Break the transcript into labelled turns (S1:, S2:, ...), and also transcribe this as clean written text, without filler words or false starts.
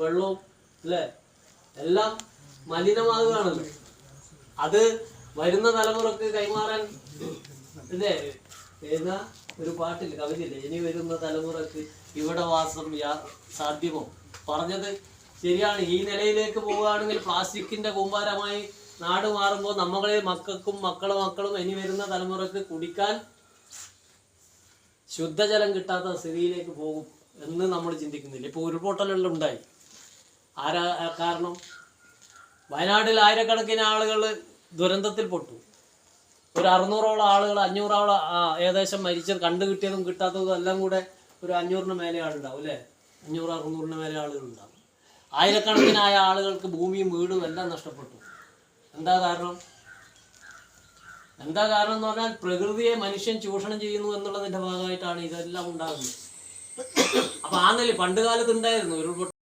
S1: വെള്ളവും അല്ലേ എല്ലാം മലിനമാകുകയാണല്ലോ. അത് വരുന്ന തലമുറക്ക് കൈമാറാൻ അല്ലേ ഏതാ ഒരു പാട്ടില്ല കവിതയില്ലേ, ഇനി വരുന്ന തലമുറക്ക് ഇവിടെ വാസം സാധ്യമോ? പറഞ്ഞത് ശരിയാണ്. ഈ നിലയിലേക്ക് പോവുകയാണെങ്കിൽ പ്ലാസ്റ്റിക്കിന്റെ കൂമ്പാരമായി നാട് മാറുമ്പോൾ നമ്മളെ മക്കൾക്കും മക്കളും ഇനി വരുന്ന തലമുറക്ക് കുടിക്കാൻ ശുദ്ധജലം കിട്ടാത്ത സ്ഥിതിയിലേക്ക് പോകും എന്ന് നമ്മൾ ചിന്തിക്കുന്നില്ല. ഇപ്പോൾ ഉരുൾപൊട്ടലെല്ലാം ഉണ്ടായി. ആരാ കാരണം? വയനാട്ടിൽ ആയിരക്കണക്കിന് ആളുകൾ ദുരന്തത്തിൽ പെട്ടു. ഒരു 600ഓളം ആളുകൾ 500ഓളം ഏകദേശം മരിച്ചത് കണ്ടുകിട്ടിയതും കിട്ടാത്തതും എല്ലാം കൂടെ ഒരു 500-ന് മേലെ ആളുണ്ടാവും അല്ലേ, 500-600-ന് മേലെ ആളുകളുണ്ടാവും. ആയിരക്കണക്കിനായ ആളുകൾക്ക് ഭൂമിയും വീടും എല്ലാം നഷ്ടപ്പെട്ടു. എന്താ കാരണം എന്ന് പറഞ്ഞാൽ പ്രകൃതിയെ മനുഷ്യൻ ചൂഷണം ചെയ്യുന്നു എന്നുള്ളതിന്റെ ഭാഗമായിട്ടാണ് ഇതെല്ലാം ഉണ്ടാകുന്നത്. അപ്പൊ ആ നില പണ്ട് കാലത്ത് ഉണ്ടായിരുന്നു ഉരുൾപൊട്ടൽ.